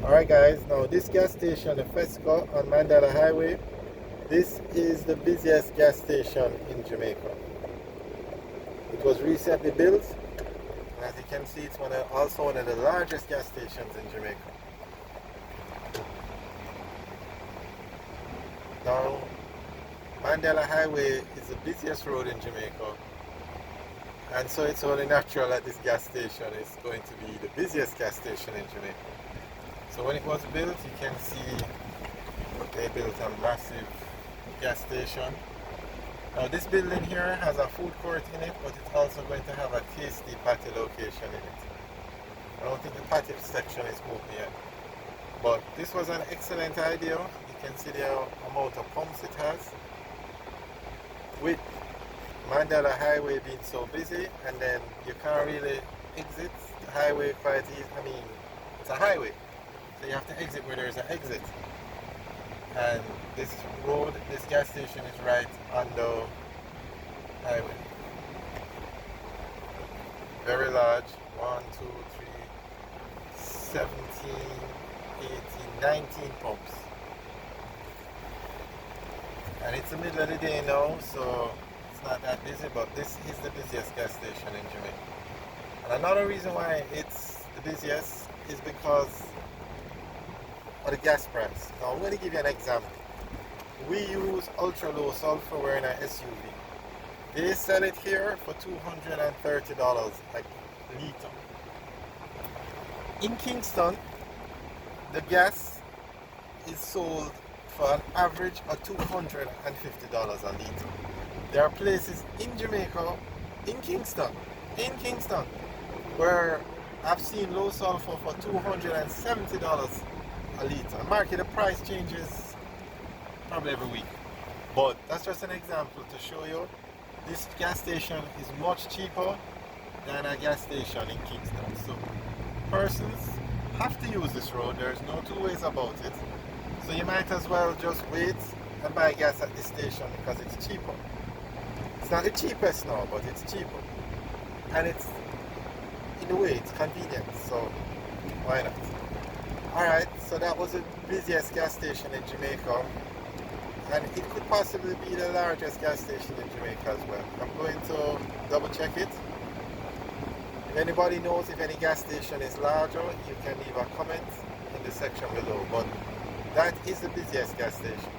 Alright guys, now this gas station, the Fesco on Mandela Highway, this is the busiest gas station in Jamaica. It was recently built, and as you can see, it's also one of the largest gas stations in Jamaica. Now, Mandela Highway is the busiest road in Jamaica, and so it's only natural that this gas station is going to be the busiest gas station in Jamaica. So when it was built, you can see they built a massive gas station. Now this building here has a food court in it, but it's also going to have a tasty patio location in it. I don't think the patio section is open yet. But this was an excellent idea. You can see the amount of pumps it has. With Mandela Highway being so busy, and then you can't really exit the highway quite easy. I mean, it's a highway, so you have to exit where there's an exit. And this road, this gas station is right on the highway. Very large. 1, 2, 3, 17, 18, 19 pumps. And it's the middle of the day now, so it's not that busy, but this is the busiest gas station in Jamaica. And another reason why it's the busiest is because of the gas price. Now I'm going to give you an example. We use ultra low sulfur, we're in an SUV. They sell it here for $230 a litre. In Kingston, the gas is sold for an average of $250 a litre. There are places in Jamaica, in Kingston, where I've seen low sulfur for $270 a litre. Market, the price changes probably every week. But that's just an example to show you this gas station is much cheaper than a gas station in Kingston. So persons have to use this road. There's no two ways about it. So you might as well just wait and buy gas at this station because it's cheaper. It's not the cheapest now, but it's cheaper. And it's, in a way, it's convenient. So why not? Alright, so that was the busiest gas station in Jamaica, and it could possibly be the largest gas station in Jamaica as well. I'm going to double check it. If anybody knows if any gas station is larger, you can leave a comment in the section below, but that is the busiest gas station.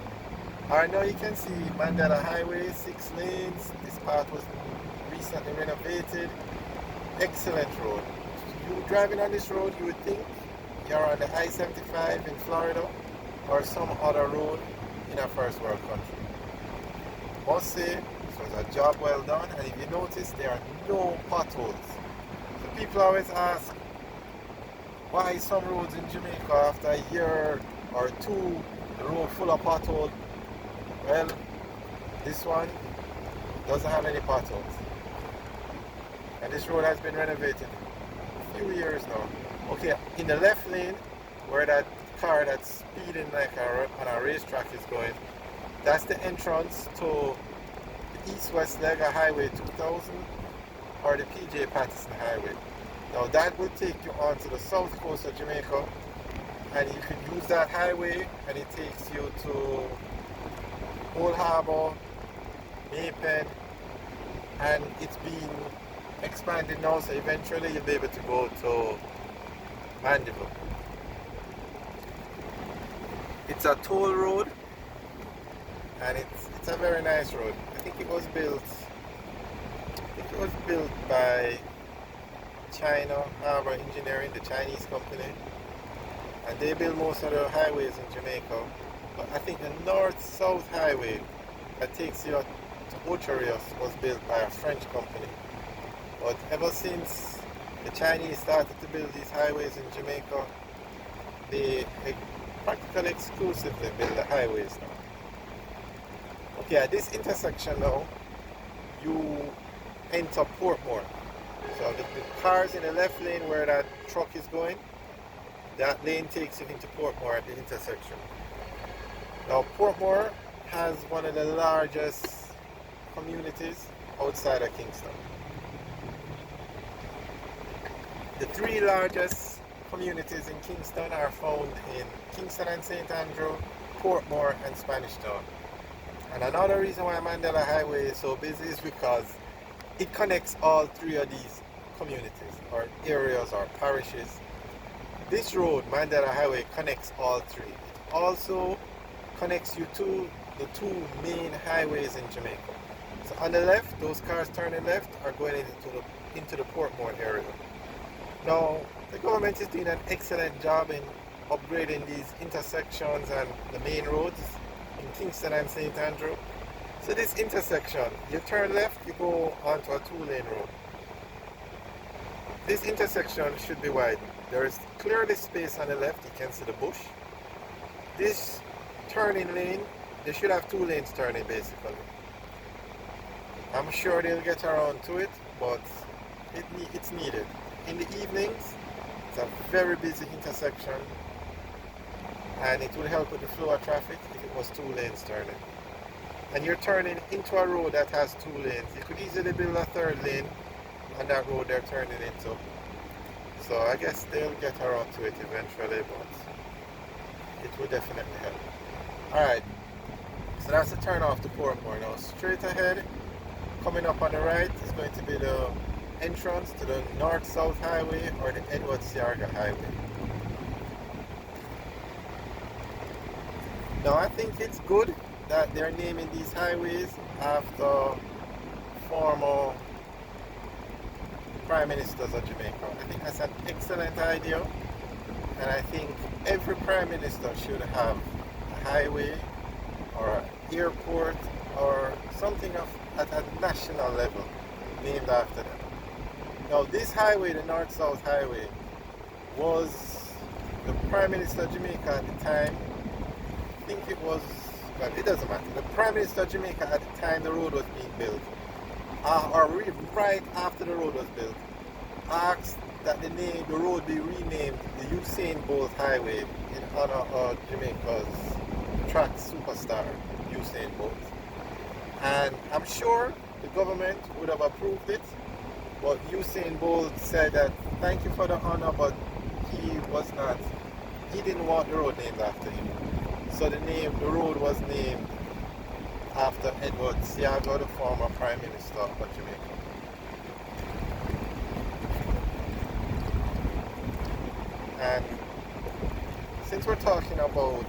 Alright, now you can see Mandela Highway, 6 lanes. This part was recently renovated. Excellent road. You driving on this road, you would think you're on the I-75 in Florida or some other road in a first world country. Must say, this was a job well done, and if you notice, there are no potholes. So people always ask, why some roads in Jamaica after a year or two, the road full of potholes? Well, this one doesn't have any potholes. And this road has been renovated a few years now. Okay, in the left lane, where that car that's speeding like on a racetrack is going, that's the entrance to the east-west leg of Highway 2000 or the PJ Patterson Highway. Now that will take you onto the south coast of Jamaica, and you can use that highway and it takes you to Old Harbour, Maypen, and it's been expanded now, so eventually you'll be able to go to Mandeville. It's a toll road, and it's a very nice road. I think it was built by China Harbour Engineering, the Chinese company, and they build most of the highways in Jamaica. But I think the north-south highway that takes you to Ocherios was built by a French company. But ever since the Chinese started to build these highways in Jamaica, they practically exclusively build the highways now. Okay, at this intersection now, you enter Portmore. So the cars in the left lane where that truck is going, that lane takes you into Portmore at the intersection. Now Portmore has one of the largest communities outside of Kingston. The three largest communities in Kingston are found in Kingston and St. Andrew, Portmore and Spanish Town. And another reason why Mandela Highway is so busy is because it connects all three of these communities or areas or parishes. This road, Mandela Highway, connects all three. It also connects you to the two main highways in Jamaica. So on the left, those cars turning left are going into the Portmore area. Now, the government is doing an excellent job in upgrading these intersections and the main roads in Kingston and St. Andrew. So this intersection, you turn left, you go onto a two-lane road. This intersection should be widened. There is clearly space on the left, you can see the bush. This turning lane, they should have two lanes turning basically. I'm sure they'll get around to it, but it's needed. In the evenings, it's a very busy intersection and it will help with the flow of traffic if it was two lanes turning. And you're turning into a road that has two lanes. You could easily build a third lane on that road they're turning into. So I guess they'll get around to it eventually, but it will definitely help. Alright, so that's the turn off to Portmore. Now straight ahead, coming up on the right is going to be the entrance to the North-South Highway or the Edward-Siarga Highway. Now I think it's good that they're naming these highways after former Prime Ministers of Jamaica. I think that's an excellent idea, and I think every Prime Minister should have a highway or an airport or something at a national level named after them. Now this highway, the North-South Highway, was the Prime Minister of Jamaica at the time, I think it was, well, it doesn't matter. The Prime Minister of Jamaica at the time the road was being built, right after the road was built, asked that the road be renamed the Usain Bolt Highway in honor of Jamaica's track superstar, Usain Bolt. And I'm sure the government would have approved it, but Usain Bolt said that thank you for the honor, but he didn't want the road named after him. So the road was named after Edward Siarga, the former Prime Minister of Jamaica. And since we're talking about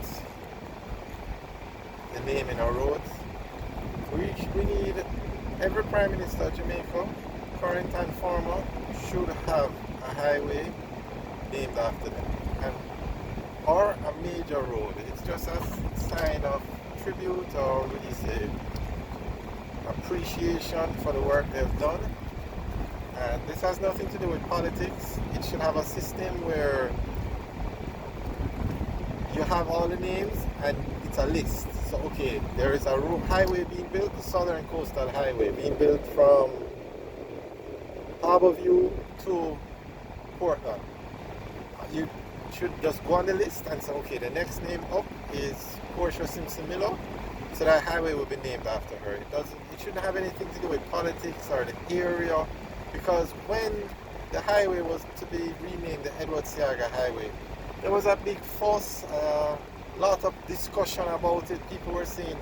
the naming of roads, we need every Prime Minister of Jamaica, current and former, should have a highway named after them. Or a major road. It's just a sign of tribute, or what do you say, appreciation for the work they've done. And this has nothing to do with politics. It should have a system where you have all the names and it's a list. So okay, there is a highway being built, the Southern Coastal Highway being built from Harborview to Portland. You should just go on the list and say, okay, the next name up is Portia Simpson Miller, so that highway will be named after her. It shouldn't have anything to do with politics or the area, because when the highway was to be renamed the Edward Siarga Highway, there was a big fuss, a lot of discussion about it. People were saying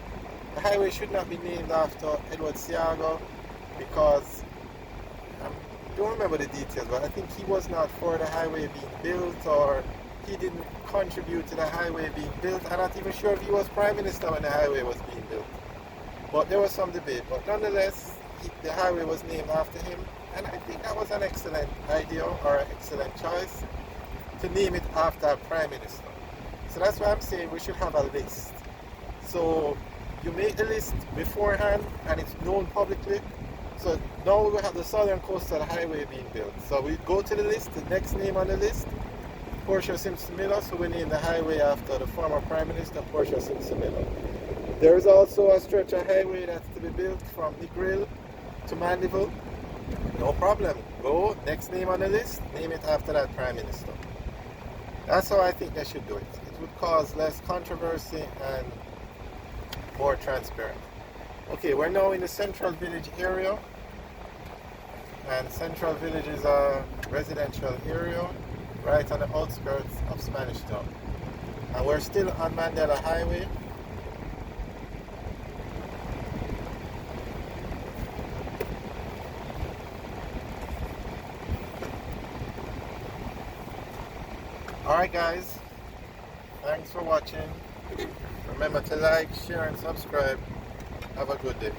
the highway should not be named after Edward Siarga because I don't remember the details, but I think he was not for the highway being built, or he didn't contribute to the highway being built. I'm not even sure if he was Prime Minister when the highway was being built. But there was some debate. But nonetheless, the highway was named after him, and I think that was an excellent idea or an excellent choice to name it after a Prime Minister. So that's why I'm saying we should have a list. So you make the list beforehand and it's known publicly. So now we have the Southern Coastal Highway being built. So we go to the list, the next name on the list, Portia Simpson Miller, so we name the highway after the former Prime Minister, Portia Simpson Miller. There is also a stretch of highway that's to be built from Negril to Mandeville. No problem. Go, next name on the list, name it after that Prime Minister. That's how I think they should do it. It would cause less controversy and more transparent. Okay, we're now in the Central Village area, and Central Village is a residential area right on the outskirts of Spanish Town. And we're still on Mandela Highway. Alright guys, thanks for watching. Remember to like, share and subscribe. Have a good day.